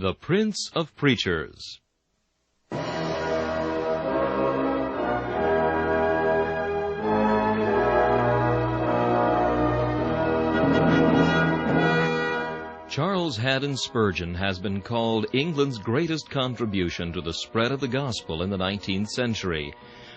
The Prince of Preachers. Charles Haddon Spurgeon has been called England's greatest contribution to the spread of the gospel in the 19th century.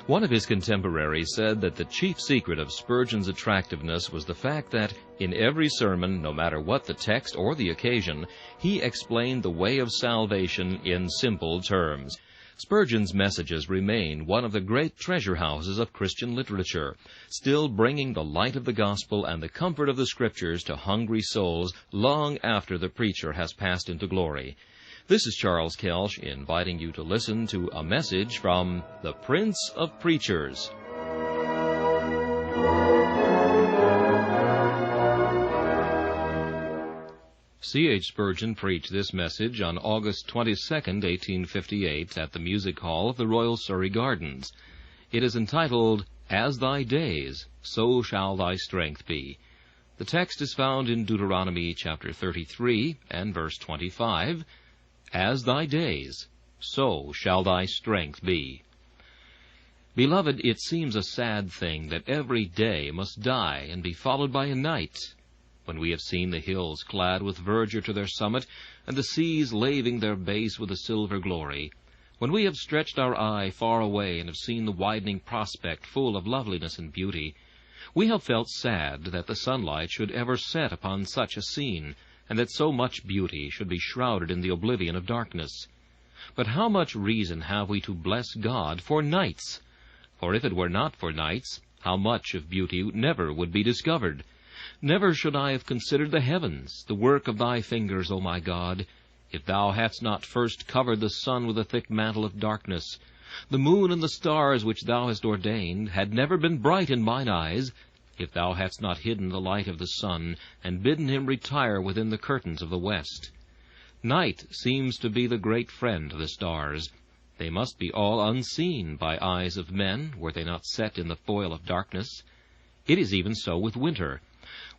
One of his contemporaries said that the chief secret of Spurgeon's attractiveness was the fact that, in every sermon, no matter what the text or the occasion, he explained the way of salvation in simple terms. Spurgeon's messages remain one of the great treasure houses of Christian literature, still bringing the light of the gospel and the comfort of the Scriptures to hungry souls long after the preacher has passed into glory. This is Charles Kelsch inviting you to listen to a message from the Prince of Preachers. C.H. Spurgeon preached this message on August 22, 1858, at the Music Hall of the Royal Surrey Gardens. It is entitled, As Thy Days, So Shall Thy Strength Be. The text is found in Deuteronomy chapter 33 and verse 25, As thy days, so shall thy strength be. Beloved, it seems a sad thing that every day must die and be followed by a night. When we have seen the hills clad with verdure to their summit, and the seas laving their base with a silver glory, when we have stretched our eye far away and have seen the widening prospect full of loveliness and beauty, we have felt sad that the sunlight should ever set upon such a scene, and that so much beauty should be shrouded in the oblivion of darkness. But how much reason have we to bless God for nights? For if it were not for nights, how much of beauty never would be discovered? Never should I have considered the heavens, the work of thy fingers, O my God, if thou hadst not first covered the sun with a thick mantle of darkness. The moon and the stars which thou hast ordained had never been bright in mine eyes, if thou hadst not hidden the light of the sun, and bidden him retire within the curtains of the west. Night seems to be the great friend of the stars. They must be all unseen by eyes of men, were they not set in the foil of darkness. It is even so with winter.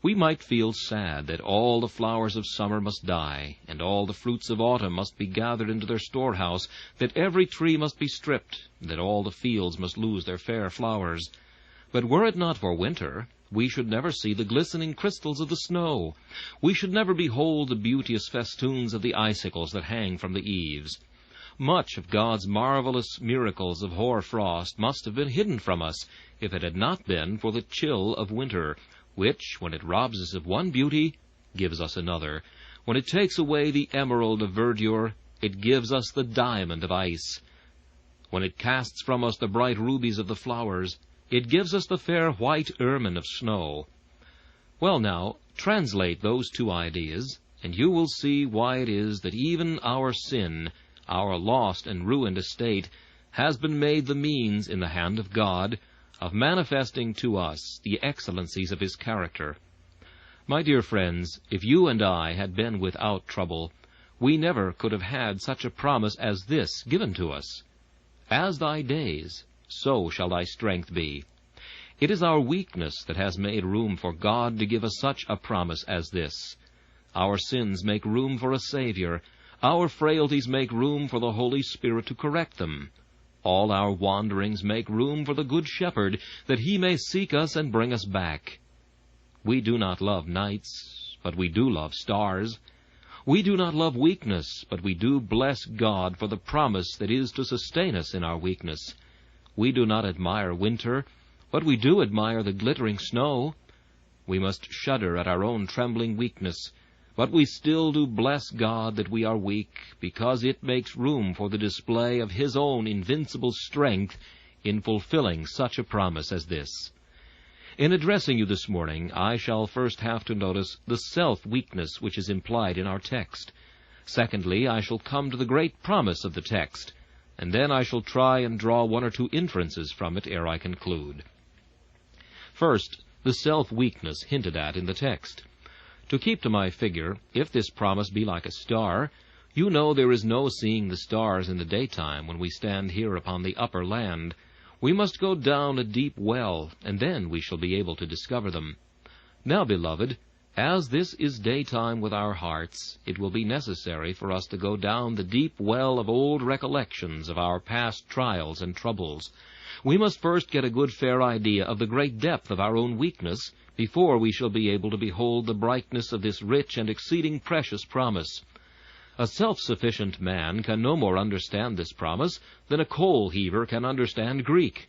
We might feel sad that all the flowers of summer must die, and all the fruits of autumn must be gathered into their storehouse, that every tree must be stripped, and that all the fields must lose their fair flowers. But were it not for winter, we should never see the glistening crystals of the snow. We should never behold the beauteous festoons of the icicles that hang from the eaves. Much of God's marvelous miracles of hoar frost must have been hidden from us, if it had not been for the chill of winter, which, when it robs us of one beauty, gives us another. When it takes away the emerald of verdure, it gives us the diamond of ice. When it casts from us the bright rubies of the flowers, it gives us the fair white ermine of snow. Well now, translate those two ideas, and you will see why it is that even our sin, our lost and ruined estate, has been made the means in the hand of God of manifesting to us the excellencies of his character. My dear friends, if you and I had been without trouble, we never could have had such a promise as this given to us. As thy days, so shall thy strength be. It is our weakness that has made room for God to give us such a promise as this. Our sins make room for a Savior. Our frailties make room for the Holy Spirit to correct them. All our wanderings make room for the Good Shepherd, that he may seek us and bring us back. We do not love nights, but we do love stars. We do not love weakness, but we do bless God for the promise that is to sustain us in our weakness. We do not admire winter, but we do admire the glittering snow. We must shudder at our own trembling weakness, but we still do bless God that we are weak, because it makes room for the display of his own invincible strength in fulfilling such a promise as this. In addressing you this morning, I shall first have to notice the self-weakness which is implied in our text. Secondly, I shall come to the great promise of the text, and then I shall try and draw one or two inferences from it ere I conclude. First, the self-weakness hinted at in the text. To keep to my figure, if this promise be like a star, you know there is no seeing the stars in the daytime when we stand here upon the upper land. We must go down a deep well, and then we shall be able to discover them. Now, beloved, As this is daytime with our hearts, it will be necessary for us to go down the deep well of old recollections of our past trials and troubles. We must first get a good fair idea of the great depth of our own weakness before we shall be able to behold the brightness of this rich and exceeding precious promise. A self-sufficient man can no more understand this promise than a coal-heaver can understand Greek.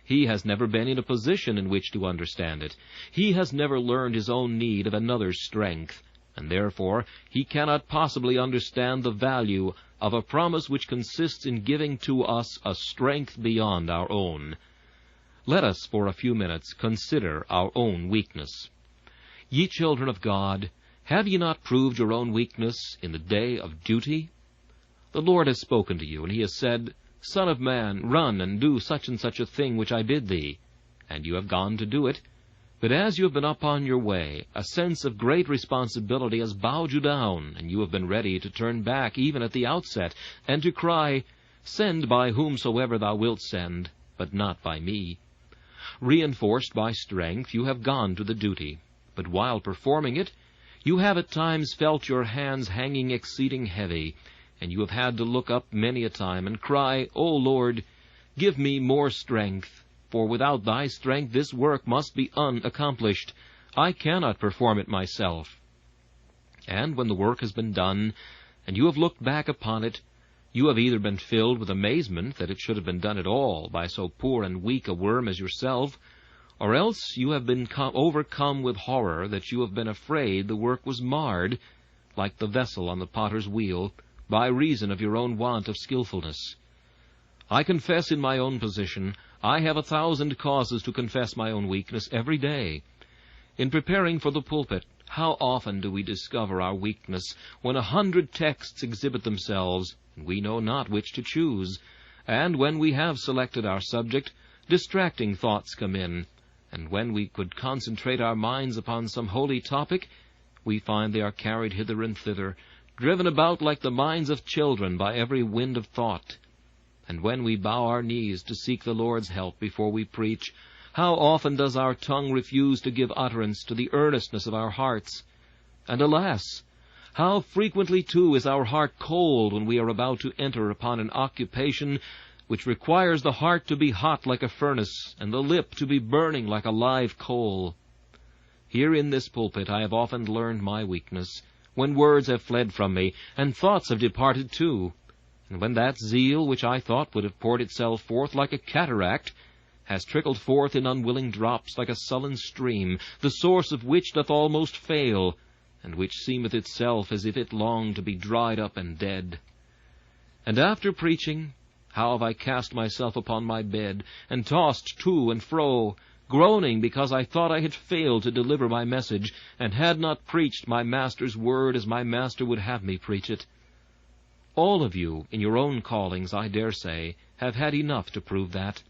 He has never been in a position in which to understand it. He has never learned his own need of another's strength, and therefore he cannot possibly understand the value of a promise which consists in giving to us a strength beyond our own. Let us for a few minutes consider our own weakness. Ye children of God, have ye not proved your own weakness in the day of duty? The Lord has spoken to you, and he has said, Son of man, run and do such and such a thing which I bid thee. And you have gone to do it. But as you have been upon your way, a sense of great responsibility has bowed you down, and you have been ready to turn back even at the outset, and to cry, Send by whomsoever thou wilt send, but not by me. Reinforced by strength, you have gone to the duty. But while performing it, you have at times felt your hands hanging exceeding heavy, and you have had to look up many a time and cry, O Lord, give me more strength, for without thy strength this work must be unaccomplished. I cannot perform it myself. And when the work has been done, and you have looked back upon it, you have either been filled with amazement that it should have been done at all by so poor and weak a worm as yourself, or else you have been overcome with horror that you have been afraid the work was marred, like the vessel on the potter's wheel, by reason of your own want of skillfulness. I confess in my own position, I have 1,000 causes to confess my own weakness every day. In preparing for the pulpit, how often do we discover our weakness when 100 texts exhibit themselves, and we know not which to choose, and when we have selected our subject, distracting thoughts come in, and when we could concentrate our minds upon some holy topic, we find they are carried hither and thither, driven about like the minds of children by every wind of thought. And when we bow our knees to seek the Lord's help before we preach, how often does our tongue refuse to give utterance to the earnestness of our hearts? And alas, how frequently, too, is our heart cold when we are about to enter upon an occupation which requires the heart to be hot like a furnace, and the lip to be burning like a live coal. Here in this pulpit I have often learned my weakness, when words have fled from me, and thoughts have departed too, and when that zeal which I thought would have poured itself forth like a cataract has trickled forth in unwilling drops like a sullen stream, the source of which doth almost fail, and which seemeth itself as if it longed to be dried up and dead. And after preaching, how have I cast myself upon my bed, and tossed to and fro, groaning because I thought I had failed to deliver my message, and had not preached my Master's word as my Master would have me preach it. All of you, in your own callings, I dare say, have had enough to prove that.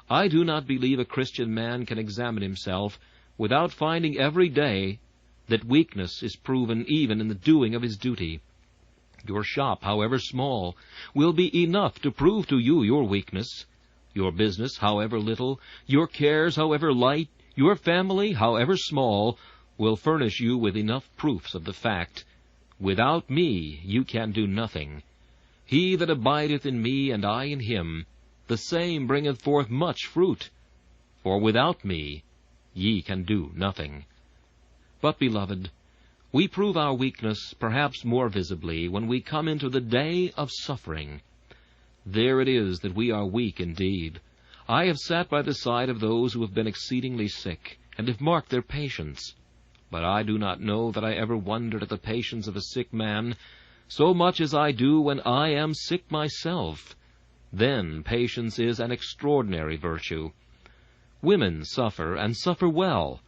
I do not believe a Christian man can examine himself without finding every day that weakness is proven even in the doing of his duty. Your shop, however small, will be enough to prove to you your weakness. Your business, however little, your cares, however light, your family, however small, will furnish you with enough proofs of the fact. Without me you can do nothing. He that abideth in me, and I in him, the same bringeth forth much fruit. For without me ye can do nothing. But, beloved, we prove our weakness perhaps more visibly when we come into the day of suffering. There it is that we are weak indeed. I have sat by the side of those who have been exceedingly sick, and have marked their patience. But I do not know that I ever wondered at the patience of a sick man, so much as I do when I am sick myself. Then patience is an extraordinary virtue. Women suffer, and suffer well.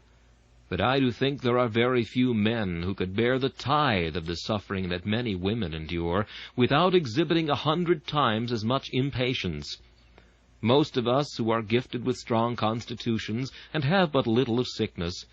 But I do think there are very few men who could bear the tithe of the suffering that many women endure, without exhibiting 100 times as much impatience. Most of us who are gifted with strong constitutions, and have but little of sickness,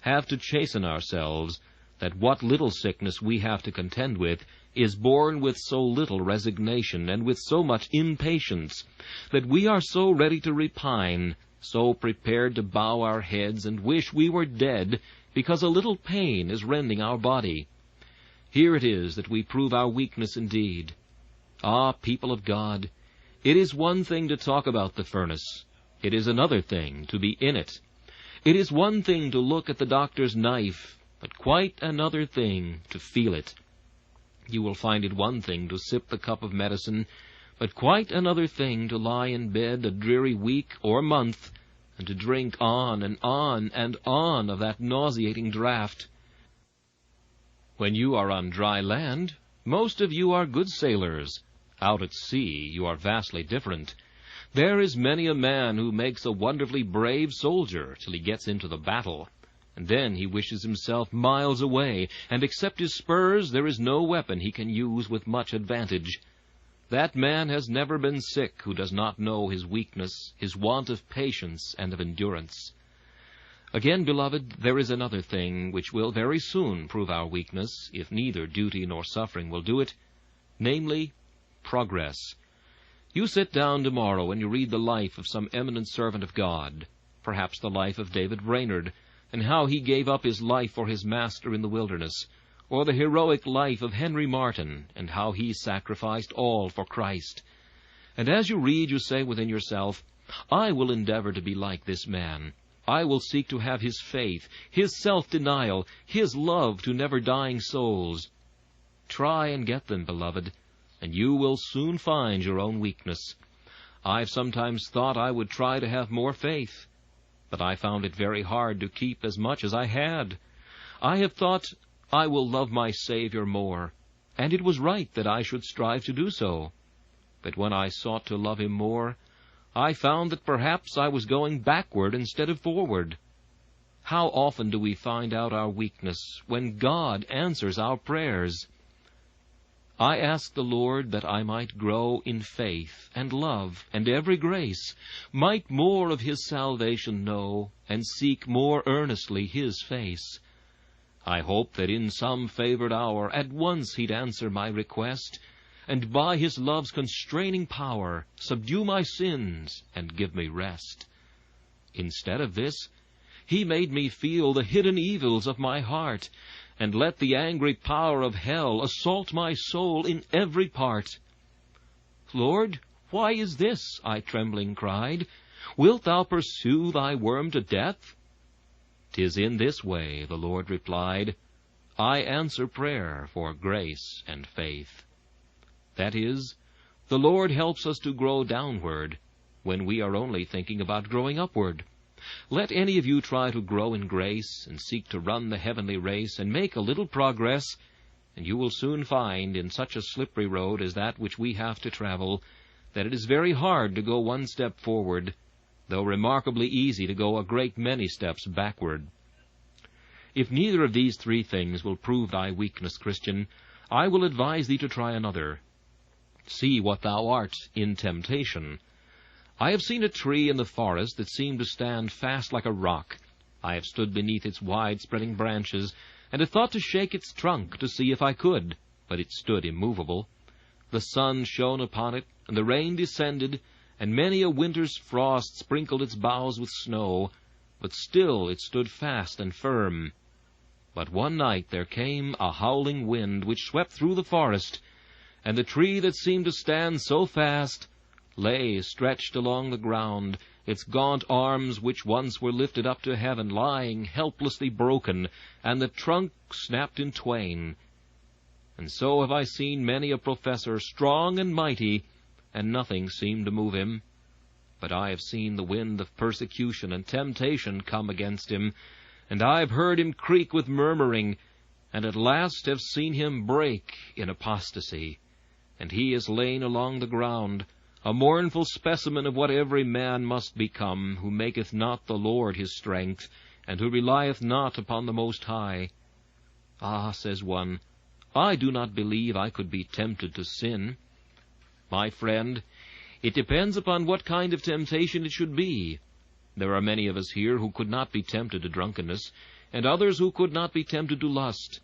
have to chasten ourselves that what little sickness we have to contend with is borne with so little resignation, and with so much impatience, that we are so ready to repine, so prepared to bow our heads and wish we were dead, because a little pain is rending our body. Here it is that we prove our weakness indeed. Ah, people of God, it is one thing to talk about the furnace. It is another thing to be in it. It is one thing to look at the doctor's knife, but quite another thing to feel it. You will find it one thing to sip the cup of medicine, but quite another thing to lie in bed a dreary week or month, and to drink on and on and on of that nauseating draught. When you are on dry land, most of you are good sailors. Out at sea, you are vastly different. There is many a man who makes a wonderfully brave soldier till he gets into the battle, and then he wishes himself miles away, and except his spurs there is no weapon he can use with much advantage. That man has never been sick who does not know his weakness, his want of patience and of endurance. Again, beloved, there is another thing which will very soon prove our weakness, if neither duty nor suffering will do it, namely, progress. You sit down tomorrow and you read the life of some eminent servant of God, perhaps the life of David Brainerd, and how he gave up his life for his master in the wilderness, or the heroic life of Henry Martyn, and how he sacrificed all for Christ. And as you read, you say within yourself, I will endeavor to be like this man. I will seek to have his faith, his self-denial, his love to never-dying souls. Try and get them, beloved, and you will soon find your own weakness. I've sometimes thought I would try to have more faith, but I found it very hard to keep as much as I had. I have thought, I will love my Savior more, and it was right that I should strive to do so. But when I sought to love him more, I found that perhaps I was going backward instead of forward. How often do we find out our weakness when God answers our prayers? I asked the Lord that I might grow in faith and love and every grace, might more of his salvation know, and seek more earnestly his face. I hoped that in some favored hour at once he'd answer my request, and by his love's constraining power subdue my sins and give me rest. Instead of this, he made me feel the hidden evils of my heart, and let the angry power of hell assault my soul in every part. Lord, why is this? I trembling cried. Wilt thou pursue thy worm to death? 'Tis in this way, the Lord replied, I answer prayer for grace and faith. That is, the Lord helps us to grow downward when we are only thinking about growing upward. Let any of you try to grow in grace and seek to run the heavenly race and make a little progress, and you will soon find in such a slippery road as that which we have to travel that it is very hard to go one step forward, though remarkably easy to go a great many steps backward. If neither of these three things will prove thy weakness, Christian, I will advise thee to try another. See what thou art in temptation. I have seen a tree in the forest that seemed to stand fast like a rock. I have stood beneath its wide-spreading branches, and have thought to shake its trunk to see if I could, but it stood immovable. The sun shone upon it, and the rain descended, and many a winter's frost sprinkled its boughs with snow, but still it stood fast and firm. But one night there came a howling wind which swept through the forest, and the tree that seemed to stand so fast lay stretched along the ground, its gaunt arms, which once were lifted up to heaven, lying helplessly broken, and the trunk snapped in twain. And so have I seen many a professor, strong and mighty, and nothing seemed to move him. But I have seen the wind of persecution and temptation come against him, and I have heard him creak with murmuring, and at last have seen him break in apostasy, and he is lain along the ground, a mournful specimen of what every man must become, who maketh not the Lord his strength, and who relieth not upon the Most High. Ah, says one, I do not believe I could be tempted to sin. My friend, it depends upon what kind of temptation it should be. There are many of us here who could not be tempted to drunkenness, and others who could not be tempted to lust.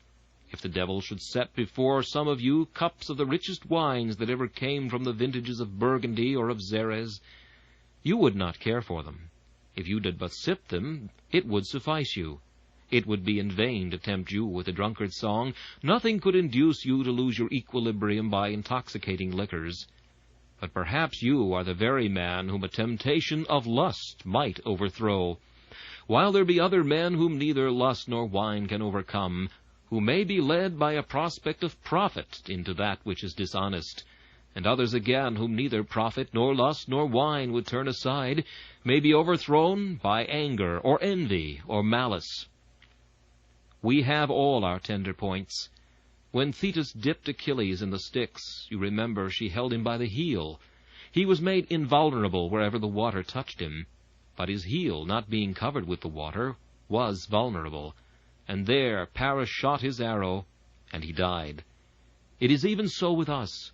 If the devil should set before some of you cups of the richest wines that ever came from the vintages of Burgundy or of Xerez, you would not care for them. If you did but sip them, it would suffice you. It would be in vain to tempt you with a drunkard's song. Nothing could induce you to lose your equilibrium by intoxicating liquors. But perhaps you are the very man whom a temptation of lust might overthrow, while there be other men whom neither lust nor wine can overcome, who may be led by a prospect of profit into that which is dishonest, and others again whom neither profit nor lust nor wine would turn aside, may be overthrown by anger or envy or malice. We have all our tender points. When Thetis dipped Achilles in the Styx, you remember she held him by the heel. He was made invulnerable wherever the water touched him, but his heel, not being covered with the water, was vulnerable, and there Paris shot his arrow, and he died. It is even so with us.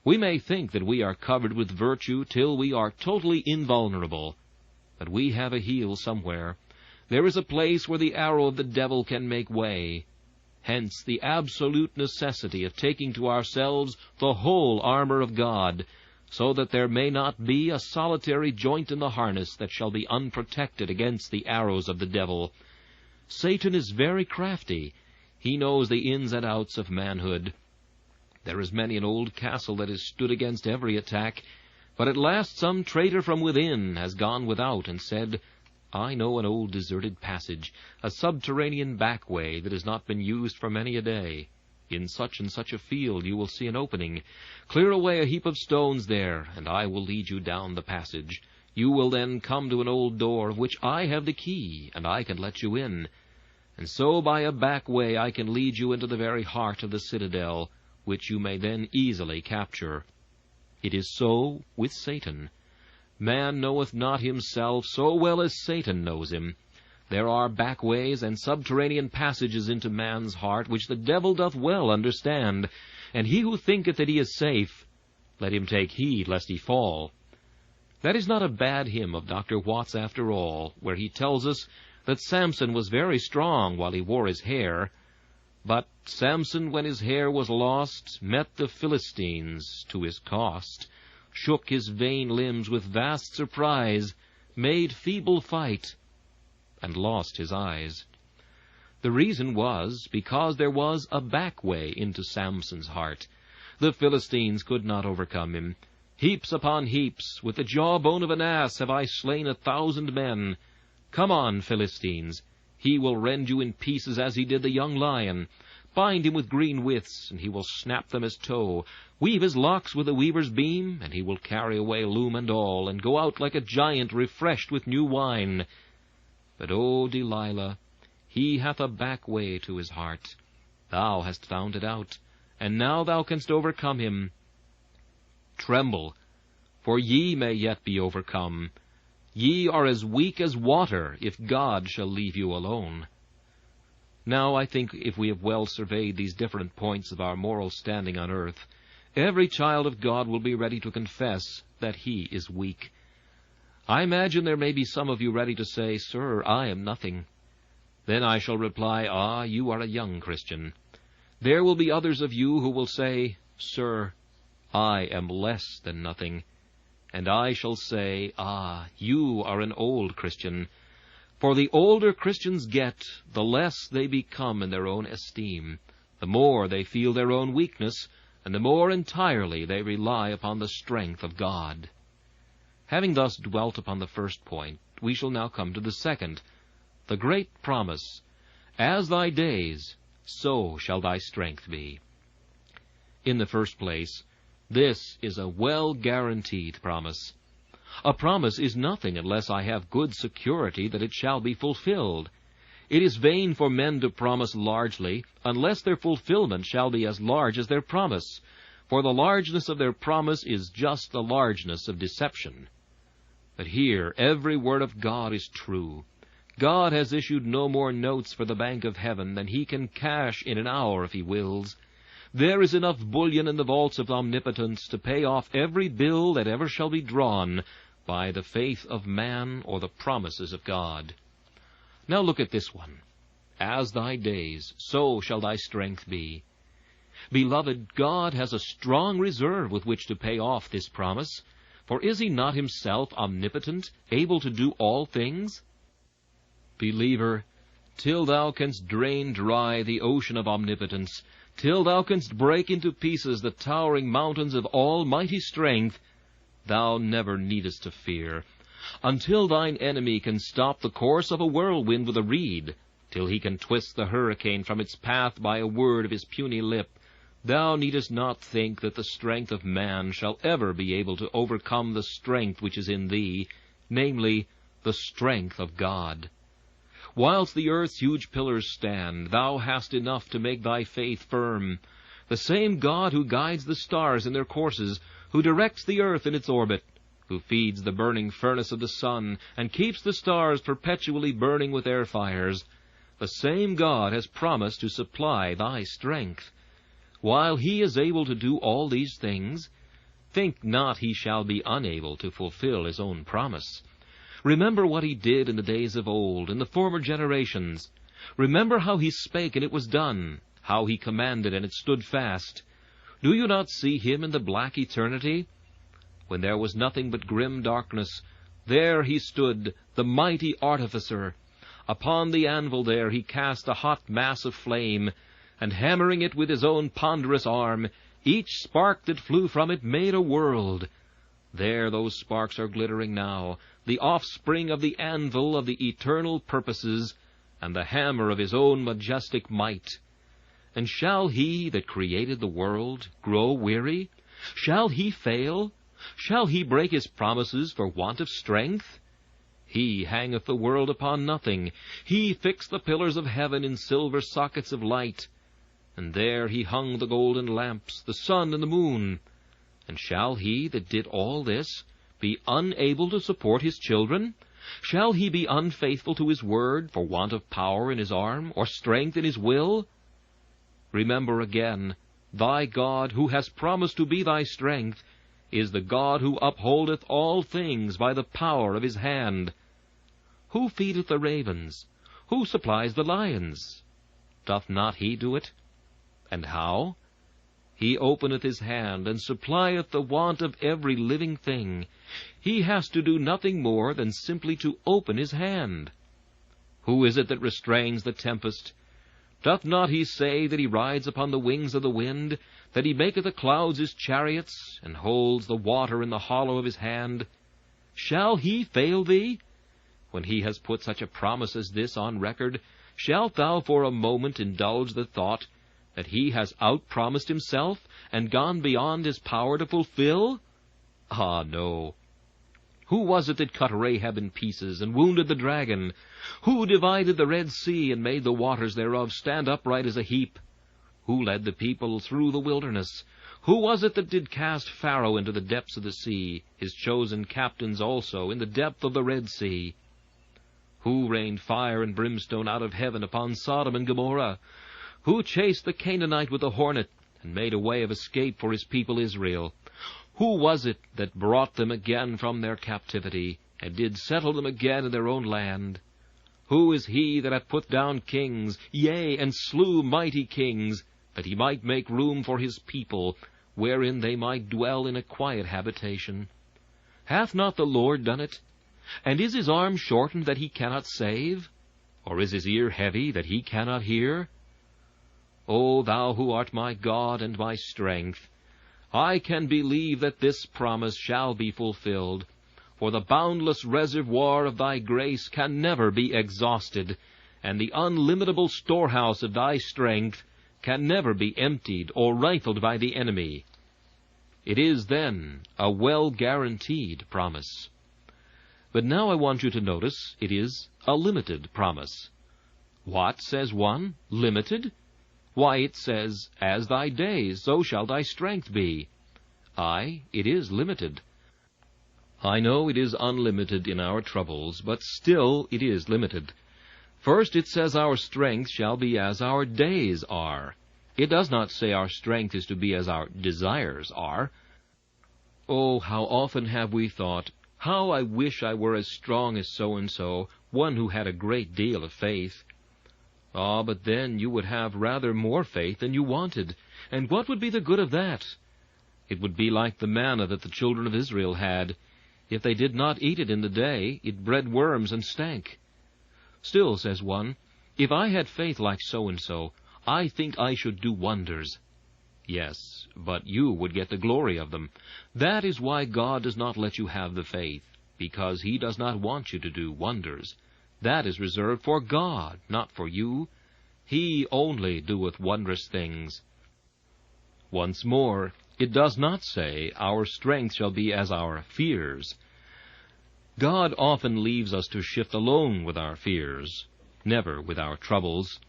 We may think that we are covered with virtue till we are totally invulnerable, but we have a heel somewhere. There is a place where the arrow of the devil can make way. Hence the absolute necessity of taking to ourselves the whole armor of God, so that there may not be a solitary joint in the harness that shall be unprotected against the arrows of the devil. Satan is very crafty. He knows the ins and outs of manhood. There is many an old castle that has stood against every attack, but at last some traitor from within has gone without and said, I know an old deserted passage, a subterranean back way that has not been used for many a day. In such and such a field you will see an opening. Clear away a heap of stones there, and I will lead you down the passage. You will then come to an old door of which I have the key, and I can let you in. And so by a back way I can lead you into the very heart of the citadel, which you may then easily capture. It is so with Satan. Man knoweth not himself so well as Satan knows him. There are back ways and subterranean passages into man's heart, which the devil doth well understand, and he who thinketh that he is safe, let him take heed lest he fall. That is not a bad hymn of Dr. Watts after all, where he tells us that Samson was very strong while he wore his hair, but Samson, when his hair was lost, met the Philistines to his cost, shook his vain limbs with vast surprise, made feeble fight, and lost his eyes. The reason was because there was a back way into Samson's heart. The Philistines could not overcome him. Heaps upon heaps, with the jawbone of an ass have I slain 1,000 men. Come on, Philistines, he will rend you in pieces as he did the young lion. Bind him with green withes, and he will snap them as tow. Weave his locks with a weaver's beam, and he will carry away loom and all, and go out like a giant refreshed with new wine. But, O Delilah, he hath a back way to his heart. Thou hast found it out, and now thou canst overcome him. Tremble, for ye may yet be overcome. Ye are as weak as water, if God shall leave you alone. Now, I think if we have well surveyed these different points of our moral standing on earth, every child of God will be ready to confess that he is weak. I imagine there may be some of you ready to say, Sir, I am nothing. Then I shall reply, you are a young Christian. There will be others of you who will say, Sir, I am less than nothing. And I shall say, you are an old Christian. For the older Christians get, the less they become in their own esteem, the more they feel their own weakness, and the more entirely they rely upon the strength of God. Having thus dwelt upon the first point, we shall now come to the second, the great promise, As thy days, so shall thy strength be. In the first place, this is a well-guaranteed promise. A promise is nothing unless I have good security that it shall be fulfilled. It is vain for men to promise largely, unless their fulfillment shall be as large as their promise, for the largeness of their promise is just the largeness of deception. But here every word of God is true. God has issued no more notes for the bank of heaven than he can cash in an hour if he wills. There is enough bullion in the vaults of omnipotence to pay off every bill that ever shall be drawn by the faith of man or the promises of God. Now look at this one. As thy days, so shall thy strength be. Beloved, God has a strong reserve with which to pay off this promise. For is he not himself omnipotent, able to do all things? Believer, till thou canst drain dry the ocean of omnipotence, till thou canst break into pieces the towering mountains of almighty strength, thou never needest to fear. Until thine enemy can stop the course of a whirlwind with a reed, till he can twist the hurricane from its path by a word of his puny lip, thou needest not think that the strength of man shall ever be able to overcome the strength which is in thee, namely, the strength of God. Whilst the earth's huge pillars stand, thou hast enough to make thy faith firm. The same God who guides the stars in their courses, who directs the earth in its orbit, who feeds the burning furnace of the sun, and keeps the stars perpetually burning with their fires, the same God has promised to supply thy strength. While he is able to do all these things, think not he shall be unable to fulfill his own promise. Remember what he did in the days of old, in the former generations. Remember how he spake, and it was done, how he commanded, and it stood fast. Do you not see him in the black eternity? When there was nothing but grim darkness, there he stood, the mighty artificer. Upon the anvil there he cast a hot mass of flame, and hammering it with his own ponderous arm, each spark that flew from it made a world. There those sparks are glittering now, the offspring of the anvil of the eternal purposes, and the hammer of his own majestic might. And shall he that created the world grow weary? Shall he fail? Shall he break his promises for want of strength? He hangeth the world upon nothing. He fixed the pillars of heaven in silver sockets of light. And there he hung the golden lamps, the sun and the moon. And shall he that did all this be unable to support his children? Shall he be unfaithful to his word for want of power in his arm, or strength in his will? Remember again, thy God, who has promised to be thy strength, is the God who upholdeth all things by the power of his hand. Who feedeth the ravens? Who supplies the lions? Doth not he do it? And how? He openeth his hand, and supplieth the want of every living thing. He has to do nothing more than simply to open his hand. Who is it that restrains the tempest? Doth not he say that he rides upon the wings of the wind, that he maketh the clouds his chariots, and holds the water in the hollow of his hand? Shall he fail thee? When he has put such a promise as this on record, shalt thou for a moment indulge the thought that he has outpromised himself, and gone beyond his power to fulfill? Ah, no. Who was it that cut Rahab in pieces, and wounded the dragon? Who divided the Red Sea, and made the waters thereof stand upright as a heap? Who led the people through the wilderness? Who was it that did cast Pharaoh into the depths of the sea, his chosen captains also in the depth of the Red Sea? Who rained fire and brimstone out of heaven upon Sodom and Gomorrah? Who chased the Canaanite with a hornet, and made a way of escape for his people Israel? Who was it that brought them again from their captivity, and did settle them again in their own land? Who is he that hath put down kings, yea, and slew mighty kings, that he might make room for his people, wherein they might dwell in a quiet habitation? Hath not the Lord done it? And is his arm shortened that he cannot save? Or is his ear heavy that he cannot hear? O thou who art my God and my strength, I can believe that this promise shall be fulfilled, for the boundless reservoir of thy grace can never be exhausted, and the unlimitable storehouse of thy strength can never be emptied or rifled by the enemy. It is, then, a well-guaranteed promise. But now I want you to notice it is a limited promise. What, says one, limited? Why, it says, as thy days, so shall thy strength be. Aye, it is limited. I know it is unlimited in our troubles, but still it is limited. First, it says our strength shall be as our days are. It does not say our strength is to be as our desires are. Oh, how often have we thought, how I wish I were as strong as so-and-so, one who had a great deal of faith. Ah, but then you would have rather more faith than you wanted, and what would be the good of that? It would be like the manna that the children of Israel had. If they did not eat it in the day, it bred worms and stank. Still, says one, If I had faith like so-and-so, I think I should do wonders. Yes, but you would get the glory of them. That is why God does not let you have the faith, because He does not want you to do wonders. That is reserved for God, not for you. He only doeth wondrous things. Once more, it does not say, our strength shall be as our fears. God often leaves us to shift alone with our fears, never with our troubles.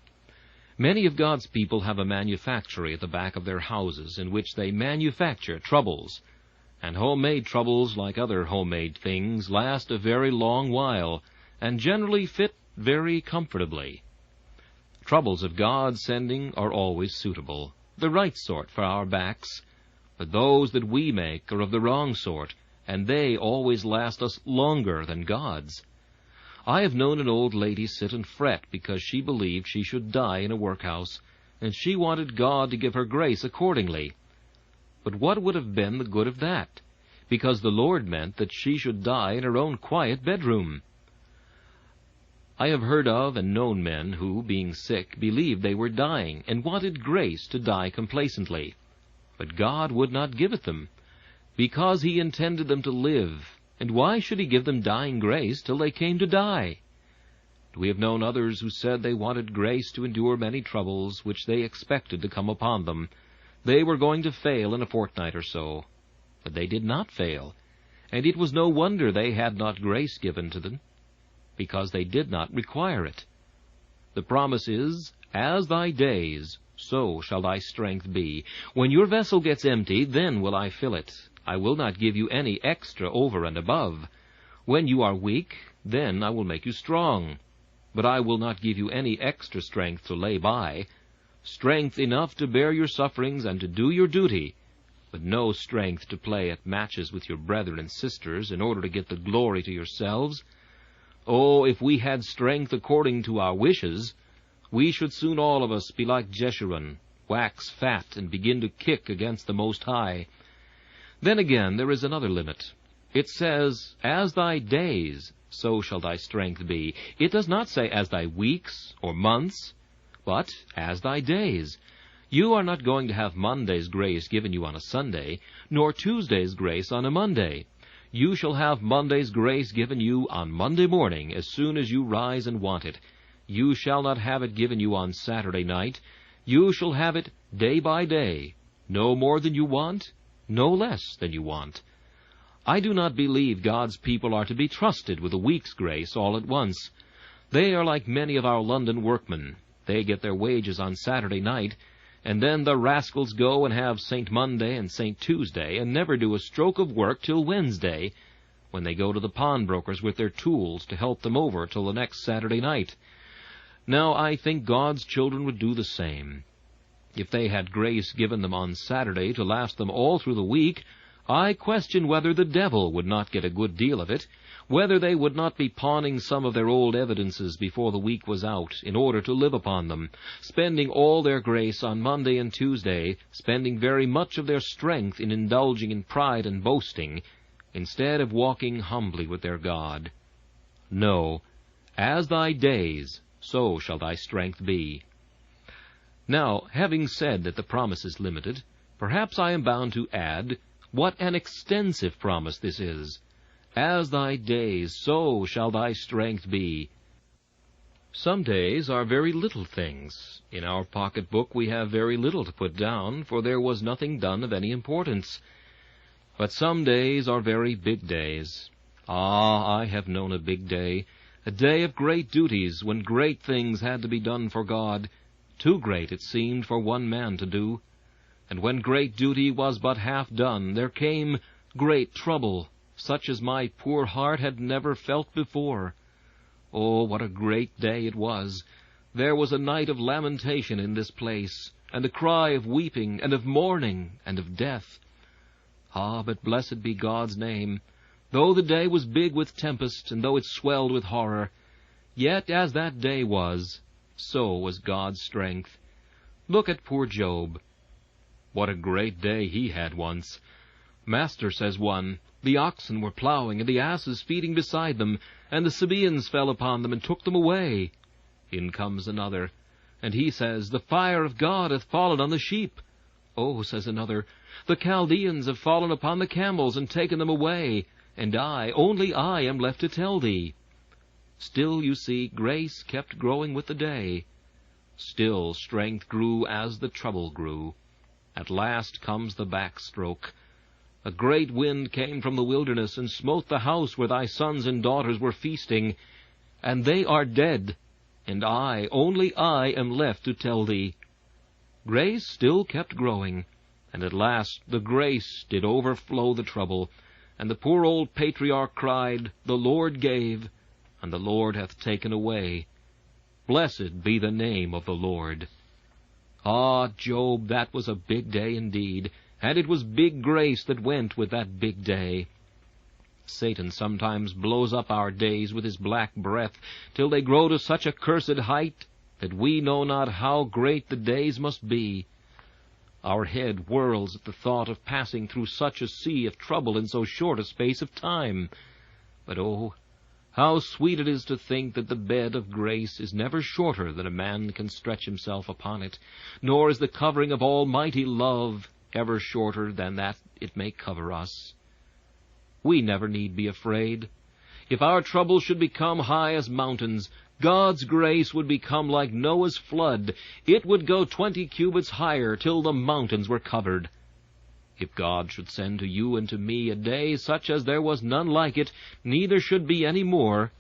Many of God's people have a manufactory at the back of their houses in which they manufacture troubles. And homemade troubles, like other homemade things, last a very long while, and generally fit very comfortably. Troubles of God's sending are always suitable, the right sort for our backs, but those that we make are of the wrong sort, and they always last us longer than God's. I have known an old lady sit and fret because she believed she should die in a workhouse, and she wanted God to give her grace accordingly. But what would have been the good of that? Because the Lord meant that she should die in her own quiet bedroom. I have heard of and known men who, being sick, believed they were dying, and wanted grace to die complacently. But God would not give it them, because He intended them to live. And why should He give them dying grace till they came to die? We have known others who said they wanted grace to endure many troubles which they expected to come upon them. They were going to fail in a fortnight or so. But they did not fail, and it was no wonder they had not grace given to them, because they did not require it. The promise is, as thy days, so shall thy strength be. When your vessel gets empty, then will I fill it. I will not give you any extra over and above. When you are weak, then I will make you strong. But I will not give you any extra strength to lay by. Strength enough to bear your sufferings and to do your duty, but no strength to play at matches with your brethren and sisters in order to get the glory to yourselves. Oh, if we had strength according to our wishes, we should soon all of us be like Jeshurun, wax fat, and begin to kick against the Most High. Then again, there is another limit. It says, as thy days, so shall thy strength be. It does not say as thy weeks or months, but as thy days. You are not going to have Monday's grace given you on a Sunday, nor Tuesday's grace on a Monday. You shall have Monday's grace given you on Monday morning, as soon as you rise and want it. You shall not have it given you on Saturday night. You shall have it day by day, no more than you want, no less than you want. I do not believe God's people are to be trusted with a week's grace all at once. They are like many of our London workmen. They get their wages on Saturday night, and then the rascals go and have St. Monday and St. Tuesday, and never do a stroke of work till Wednesday, when they go to the pawnbrokers with their tools to help them over till the next Saturday night. Now, I think God's children would do the same. If they had grace given them on Saturday to last them all through the week, I question whether the devil would not get a good deal of it, whether they would not be pawning some of their old evidences before the week was out, in order to live upon them, spending all their grace on Monday and Tuesday, spending very much of their strength in indulging in pride and boasting, instead of walking humbly with their God. No, as thy days, so shall thy strength be. Now, having said that the promise is limited, perhaps I am bound to add what an extensive promise this is. As thy days, so shall thy strength be. Some days are very little things. In our pocketbook we have very little to put down, for there was nothing done of any importance. But some days are very big days. Ah, I have known a big day, a day of great duties, when great things had to be done for God, too great, it seemed, for one man to do. And when great duty was but half done, there came great trouble, such as my poor heart had never felt before. Oh, what a great day it was! There was a night of lamentation in this place, and a cry of weeping, and of mourning, and of death. Ah, but blessed be God's name! Though the day was big with tempest, and though it swelled with horror, yet as that day was, so was God's strength. Look at poor Job. What a great day he had once! Master, says one, the oxen were plowing, and the asses feeding beside them, and the Sabaeans fell upon them and took them away. In comes another, and he says, "The fire of God hath fallen on the sheep." "Oh," says another, "the Chaldeans have fallen upon the camels and taken them away, and I, only I, am left to tell thee." Still, you see, grace kept growing with the day. Still strength grew as the trouble grew. At last comes the backstroke. A great wind came from the wilderness, and smote the house where thy sons and daughters were feasting, and they are dead, and I, only I, am left to tell thee. Grace still kept growing, and at last the grace did overflow the trouble, and the poor old patriarch cried, "The Lord gave, and the Lord hath taken away. Blessed be the name of the Lord." Ah, Job, that was a big day indeed, and it was big grace that went with that big day. Satan sometimes blows up our days with his black breath, till they grow to such a cursed height that we know not how great the days must be. Our head whirls at the thought of passing through such a sea of trouble in so short a space of time. But oh, how sweet it is to think that the bed of grace is never shorter than a man can stretch himself upon it, nor is the covering of almighty love ever shorter than that it may cover us. We never need be afraid. If our troubles should become high as mountains, God's grace would become like Noah's flood. It would go 20 cubits higher till the mountains were covered. If God should send to you and to me a day such as there was none like it, neither should be any more,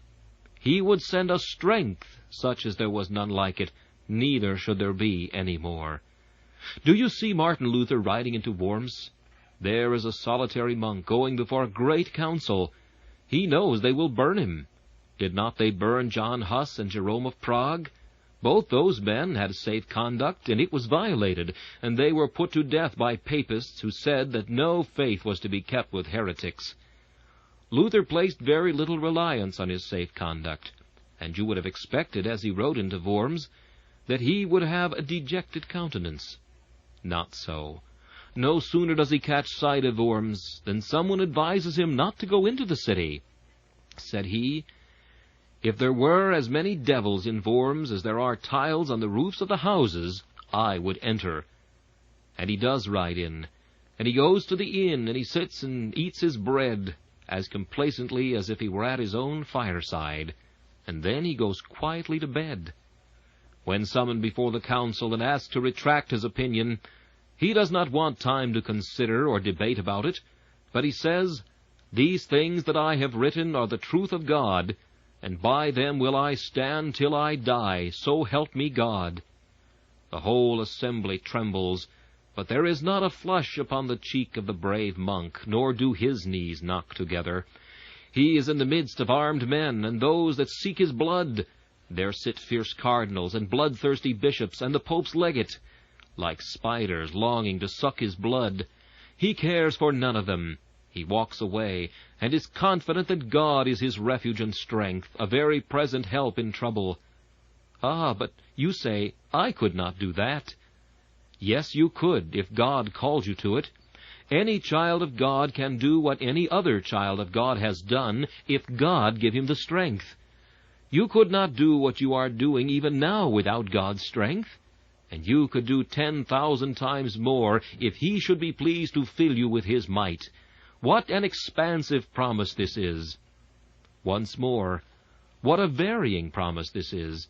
he would send us strength such as there was none like it, neither should there be any more. Do you see Martin Luther riding into Worms? There is a solitary monk going before a great council. He knows they will burn him. Did not they burn John Huss and Jerome of Prague? Both those men had safe conduct, and it was violated, and they were put to death by papists who said that no faith was to be kept with heretics. Luther placed very little reliance on his safe conduct, and you would have expected, as he rode into Worms, that he would have a dejected countenance. Not so. No sooner does he catch sight of Worms than someone advises him not to go into the city. Said he, "If there were as many devils in Worms as there are tiles on the roofs of the houses, I would enter." And he does ride in, and he goes to the inn, and he sits and eats his bread as complacently as if he were at his own fireside, and then he goes quietly to bed. When summoned before the council and asked to retract his opinion, he does not want time to consider or debate about it, but he says, "These things that I have written are the truth of God, and by them will I stand till I die, so help me God." The whole assembly trembles, but there is not a flush upon the cheek of the brave monk, nor do his knees knock together. He is in the midst of armed men, and those that seek his blood. There sit fierce cardinals, and bloodthirsty bishops, and the Pope's legate, like spiders longing to suck his blood. He cares for none of them. He walks away, and is confident that God is his refuge and strength, a very present help in trouble. Ah, but you say, I could not do that. Yes, you could, if God called you to it. Any child of God can do what any other child of God has done, if God give him the strength. You could not do what you are doing even now without God's strength, and you could do 10,000 times more if he should be pleased to fill you with his might. What an expansive promise this is! Once more, what a varying promise this is!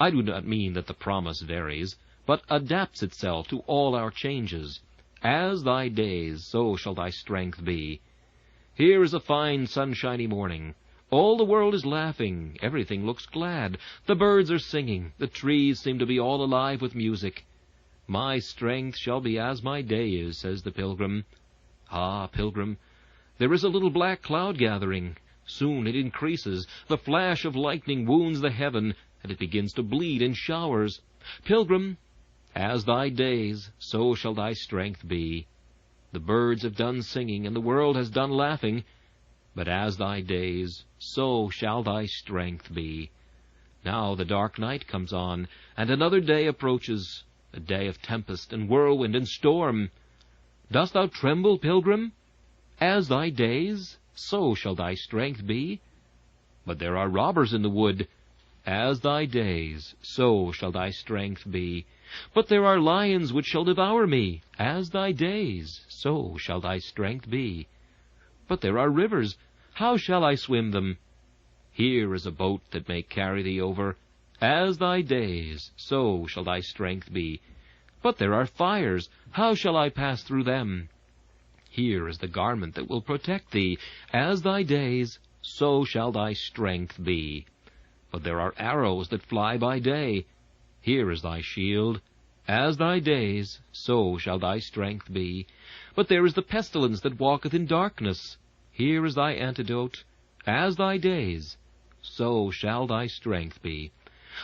I do not mean that the promise varies, but adapts itself to all our changes. As thy days, so shall thy strength be. Here is a fine sunshiny morning. All the world is laughing, everything looks glad. The birds are singing, the trees seem to be all alive with music. My strength shall be as my day is, says the pilgrim. Ah, pilgrim, there is a little black cloud gathering. Soon it increases. The flash of lightning wounds the heaven, and it begins to bleed in showers. Pilgrim, as thy days, so shall thy strength be. The birds have done singing, and the world has done laughing, but as thy days, so shall thy strength be. Now the dark night comes on, and another day approaches, a day of tempest and whirlwind and storm. Dost thou tremble, pilgrim? As thy days, so shall thy strength be. But there are robbers in the wood. As thy days, so shall thy strength be. But there are lions which shall devour me. As thy days, so shall thy strength be. But there are rivers, how shall I swim them? Here is a boat that may carry thee over. As thy days, so shall thy strength be. But there are fires, how shall I pass through them? Here is the garment that will protect thee. As thy days, so shall thy strength be. But there are arrows that fly by day. Here is thy shield. As thy days, so shall thy strength be. But there is the pestilence that walketh in darkness. Here is thy antidote. As thy days, so shall thy strength be.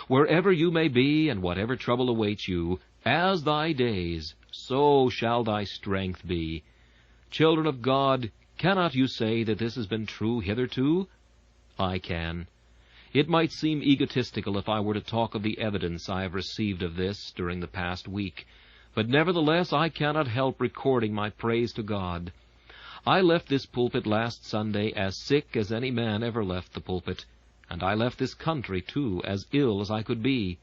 Wherever you may be, and whatever trouble awaits you, as thy days, so shall thy strength be. Children of God, cannot you say that this has been true hitherto? I can. It might seem egotistical if I were to talk of the evidence I have received of this during the past week, but nevertheless I cannot help recording my praise to God. I left this pulpit last Sunday as sick as any man ever left the pulpit, and I left this country, too, as ill as I could be.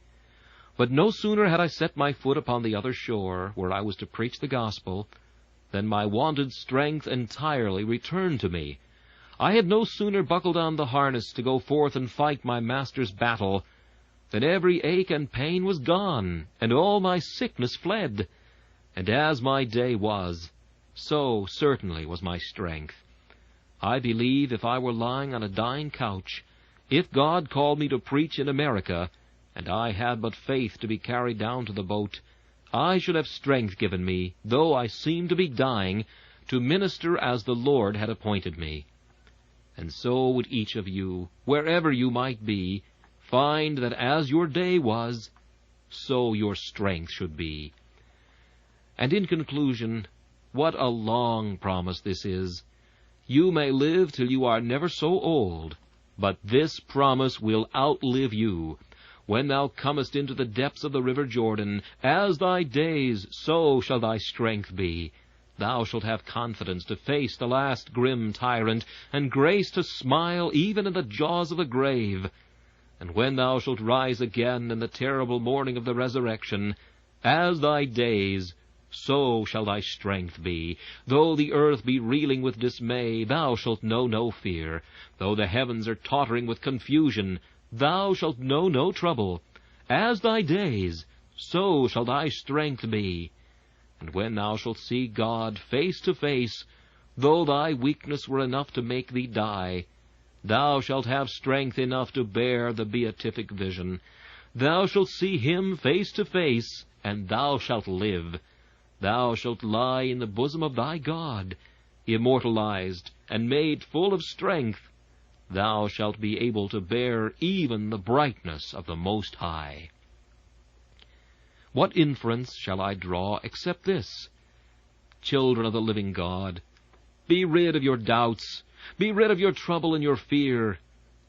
But no sooner had I set my foot upon the other shore, where I was to preach the gospel, than my wonted strength entirely returned to me. I had no sooner buckled on the harness to go forth and fight my Master's battle, than every ache and pain was gone, and all my sickness fled. And as my day was, so certainly was my strength. I believe if I were lying on a dying couch, if God called me to preach in America, and I had but faith to be carried down to the boat, I should have strength given me, though I seemed to be dying, to minister as the Lord had appointed me. And so would each of you, wherever you might be, find that as your day was, so your strength should be. And in conclusion, what a long promise this is. You may live till you are never so old, but this promise will outlive you. When thou comest into the depths of the river Jordan, as thy days, so shall thy strength be. Thou shalt have confidence to face the last grim tyrant, and grace to smile even in the jaws of the grave. And when thou shalt rise again in the terrible morning of the resurrection, as thy days, so shall thy strength be. Though the earth be reeling with dismay, thou shalt know no fear. Though the heavens are tottering with confusion, thou shalt know no trouble. As thy days, so shall thy strength be. And when thou shalt see God face to face, though thy weakness were enough to make thee die, thou shalt have strength enough to bear the beatific vision. Thou shalt see him face to face, and thou shalt live. Thou shalt lie in the bosom of thy God, immortalized and made full of strength. Thou shalt be able to bear even the brightness of the Most High. What inference shall I draw except this? Children of the living God, be rid of your doubts, be rid of your trouble and your fear.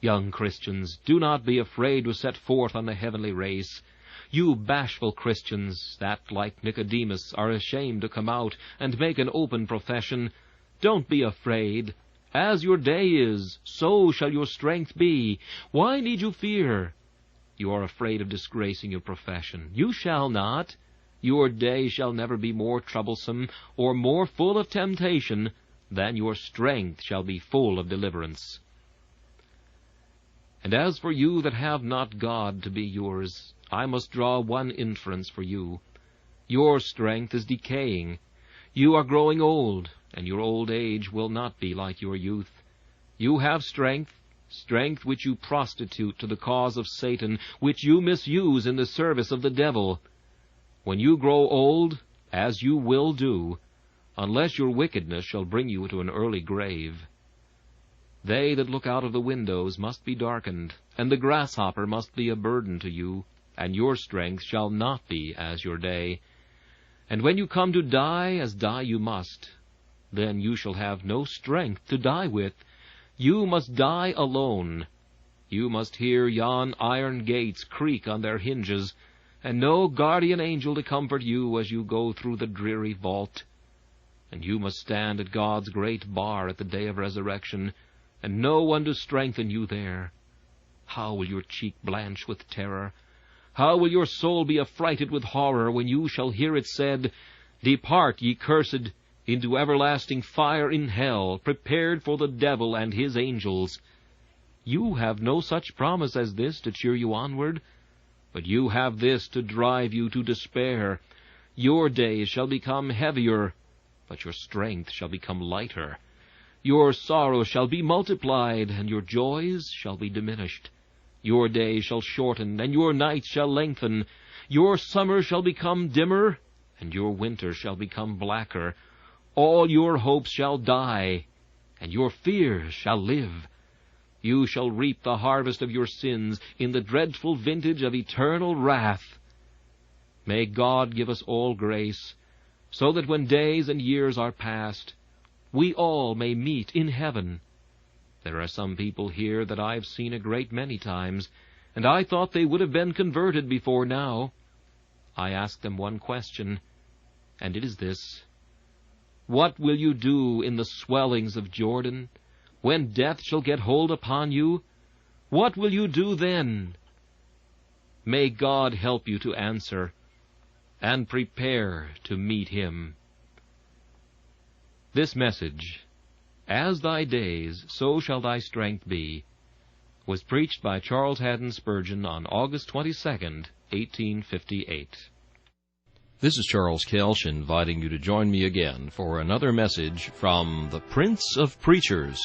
Young Christians, do not be afraid to set forth on the heavenly race. You bashful Christians, that, like Nicodemus, are ashamed to come out and make an open profession, don't be afraid. As your day is, so shall your strength be. Why need you fear? You are afraid of disgracing your profession. You shall not. Your day shall never be more troublesome or more full of temptation than your strength shall be full of deliverance. And as for you that have not God to be yours, I must draw one inference for you. Your strength is decaying. You are growing old, and your old age will not be like your youth. You have strength which you prostitute to the cause of Satan, which you misuse in the service of the devil. When you grow old, as you will do, unless your wickedness shall bring you to an early grave, they that look out of the windows must be darkened, and the grasshopper must be a burden to you, and your strength shall not be as your day. And when you come to die, as die you must, then you shall have no strength to die with. You must die alone. You must hear yon iron gates creak on their hinges, and no guardian angel to comfort you as you go through the dreary vault. And you must stand at God's great bar at the day of resurrection, and no one to strengthen you there. how will your cheek blanch with terror? How will your soul be affrighted with horror when you shall hear it said, Depart, ye cursed, into everlasting fire in hell, prepared for the devil and his angels. You have no such promise as this to cheer you onward, but you have this to drive you to despair. Your days shall become heavier, but your strength shall become lighter. Your sorrows shall be multiplied, and your joys shall be diminished. Your days shall shorten, and your nights shall lengthen. Your summer shall become dimmer, and your winter shall become blacker. All your hopes shall die, and your fears shall live. You shall reap the harvest of your sins in the dreadful vintage of eternal wrath. May God give us all grace, so that when days and years are past, we all may meet in heaven. There are some people here that I've seen a great many times, and I thought they would have been converted before now. I asked them one question, and it is this: What will you do in the swellings of Jordan, when death shall get hold upon you? What will you do then? May God help you to answer, and prepare to meet him. This message, As Thy Days, So Shall Thy Strength Be, was preached by Charles Haddon Spurgeon on August 22nd, 1858. This is Charles Kelch inviting you to join me again for another message from the Prince of Preachers.